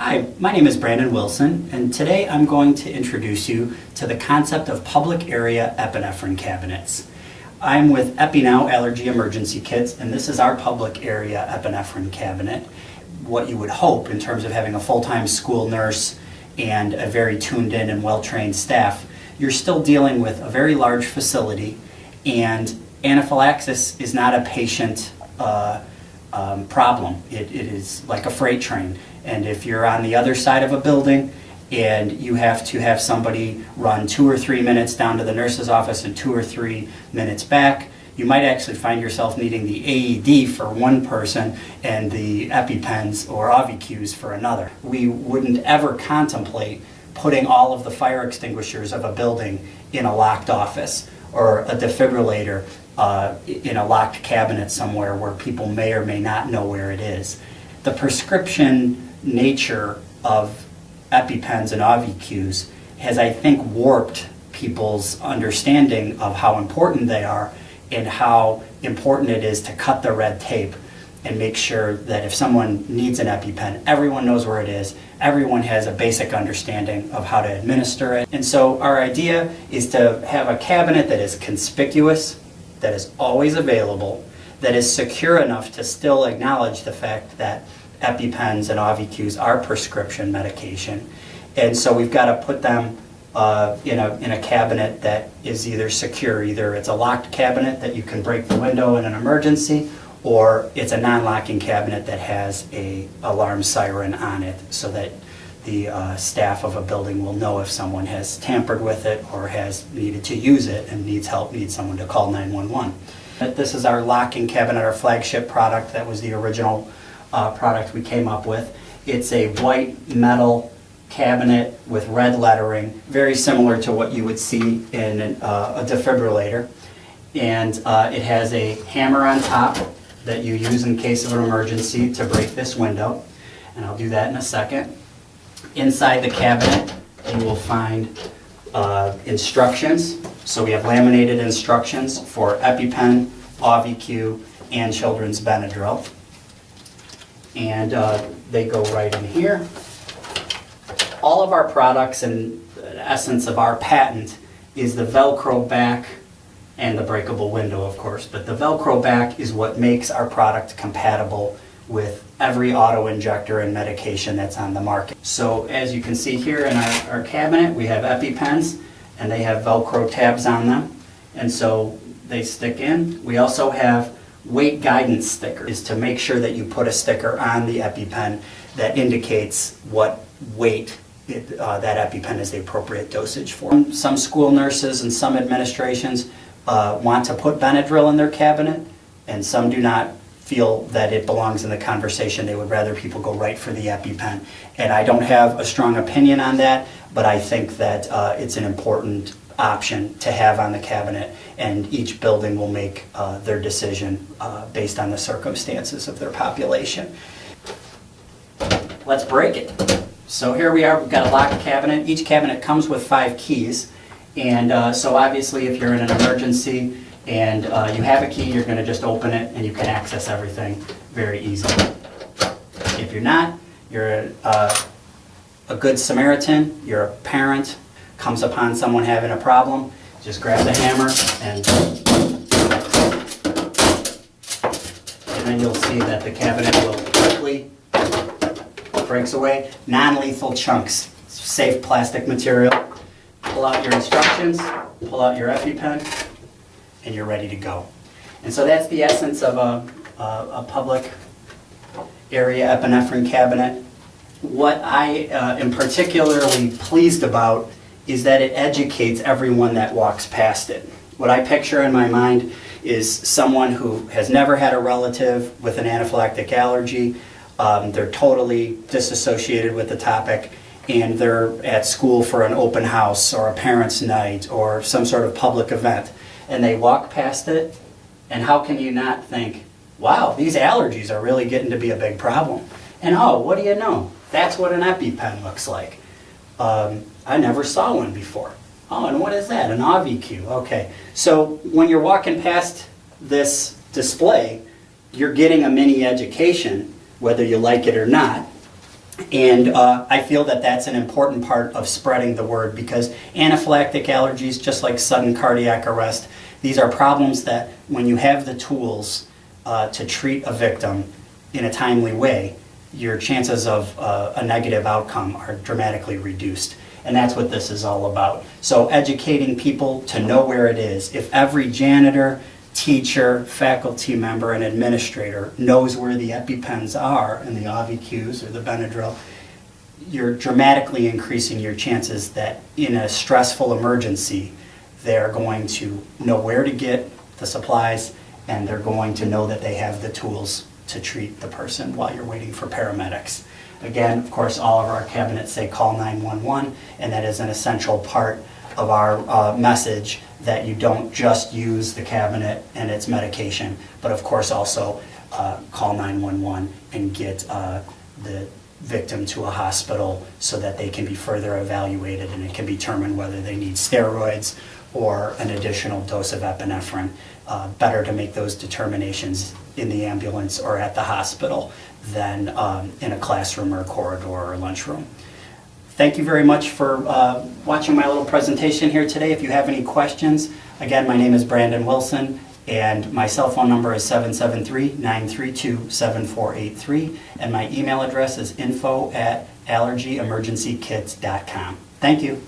Hi, my name is Brandon Wilson, and today I'm going to introduce you to the concept of public area epinephrine cabinets. I'm with Epinephrine Allergy Emergency Kits, and this is our public area epinephrine cabinet. What you would hope in terms of having a full-time school nurse and a very tuned in and well-trained staff, you're still dealing with a very large facility, and anaphylaxis is not a patient problem. It is like a freight train. And if you're on the other side of a building and you have to have somebody run 2 or 3 minutes down to the nurse's office and 2 or 3 minutes back, you might actually find yourself needing the AED for one person and the EpiPens or AVQs for another. We wouldn't ever contemplate putting all of the fire extinguishers of a building in a locked office or a defibrillator in a locked cabinet somewhere where people may or may not know where it is. The prescription nature of EpiPens and AVQs has, I think, warped people's understanding of how important they are and how important it is to cut the red tape and make sure that if someone needs an EpiPen, everyone knows where it is, everyone has a basic understanding of how to administer it. And so our idea is to have a cabinet that is conspicuous, that is always available, that is secure enough to still acknowledge the fact that EpiPens and AVQs are prescription medication. And so we've got to put them in a cabinet that is either secure, either it's a locked cabinet that you can break the window in an emergency, or it's a non-locking cabinet that has an alarm siren on it so that the staff of a building will know if someone has tampered with it or has needed to use it and needs help, needs someone to call 911. This is our locking cabinet, our flagship product. That was the original product we came up with. It's a white metal cabinet with red lettering, very similar to what you would see in a defibrillator. And it has a hammer on top that you use in case of an emergency to break this window. And I'll do that in a second. Inside the cabinet, you will find instructions. So we have laminated instructions for EpiPen, AVQ, and children's Benadryl. And they go right in here. All of our products, and the essence of our patent, is the Velcro back and the breakable window, of course. But the Velcro back is what makes our product compatible with every auto-injector and medication that's on the market. So as you can see here in our cabinet, we have EpiPens, and they have Velcro tabs on them. And so they stick in. We also have weight guidance stickers to make sure that you put a sticker on the EpiPen that indicates what weight that EpiPen is the appropriate dosage for. Some school nurses and some administrations want to put Benadryl in their cabinet, and some do not feel that it belongs in the conversation. They would rather people go right for the EpiPen. And I don't have a strong opinion on that, but I think that it's an important option to have on the cabinet, and each building will make their decision based on the circumstances of their population. Let's break it. So here we are, we've got a locked cabinet. Each cabinet comes with 5 keys, and so obviously if you're in an emergency and you have a key, you're going to just open it and you can access everything very easily. If you're not, you're a good Samaritan, you're a parent, comes upon someone having a problem, just grab the hammer and then you'll see that the cabinet will quickly breaks away. Non-lethal chunks, safe plastic material. Pull out your instructions, pull out your EpiPen, and you're ready to go. And so that's the essence of a public area epinephrine cabinet. What I am particularly pleased about is that it educates everyone that walks past it. What I picture in my mind is someone who has never had a relative with an anaphylactic allergy. They're totally disassociated with the topic, and they're at school for an open house or a parents' night or some sort of public event, and they walk past it, and how can you not think, wow, these allergies are really getting to be a big problem. And oh, what do you know? That's what an EpiPen looks like. I never saw one before. Oh, and what is that? An AVQ. Okay. So when you're walking past this display, you're getting a mini education, whether you like it or not, And I feel that that's an important part of spreading the word, because anaphylactic allergies, just like sudden cardiac arrest, these are problems that when you have the tools to treat a victim in a timely way, your chances of a negative outcome are dramatically reduced. And that's what this is all about. So educating people to know where it is. If every janitor, teacher, faculty member, and administrator knows where the EpiPens are and the AviQs or the Benadryl, you're dramatically increasing your chances that in a stressful emergency, they're going to know where to get the supplies, and they're going to know that they have the tools to treat the person while you're waiting for paramedics. Again, of course, all of our cabinets say call 911, and that is an essential part of our message, that you don't just use the cabinet and its medication, but of course also call 911 and get the victim to a hospital so that they can be further evaluated and it can be determined whether they need steroids or an additional dose of epinephrine. Better to make those determinations in the ambulance or at the hospital than in a classroom or a corridor or a lunchroom. Thank you very much for watching my little presentation here today. If you have any questions, again, my name is Brandon Wilson, and my cell phone number is 773-932-7483, and my email address is info@allergyemergencykits.com. Thank you.